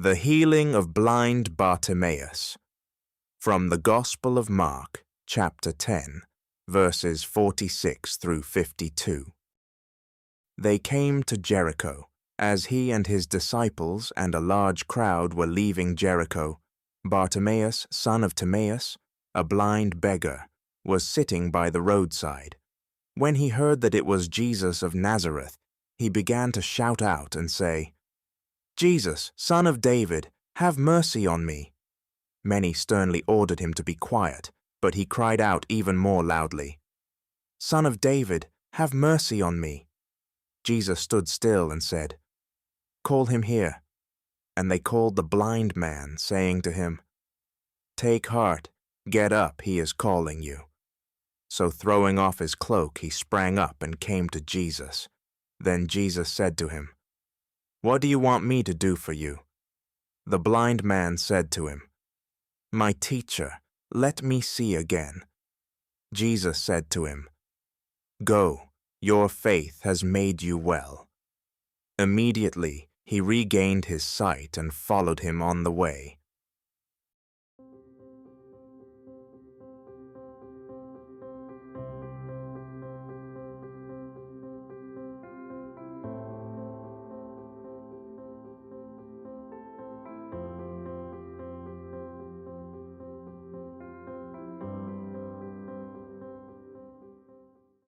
The Healing of Blind Bartimaeus. From the Gospel of Mark, chapter 10, verses 46 through 52. They came to Jericho. As he and his disciples and a large crowd were leaving Jericho, Bartimaeus, son of Timaeus, a blind beggar, was sitting by the roadside. When he heard that it was Jesus of Nazareth, he began to shout out and say, "Jesus, son of David, have mercy on me." Many sternly ordered him to be quiet, but he cried out even more loudly, "Son of David, have mercy on me." Jesus stood still and said, "Call him here." And they called the blind man, saying to him, "Take heart, get up, he is calling you." So throwing off his cloak, he sprang up and came to Jesus. Then Jesus said to him, "What do you want me to do for you?" The blind man said to him, "My teacher, let me see again." Jesus said to him, "Go, your faith has made you well." Immediately he regained his sight and followed him on the way.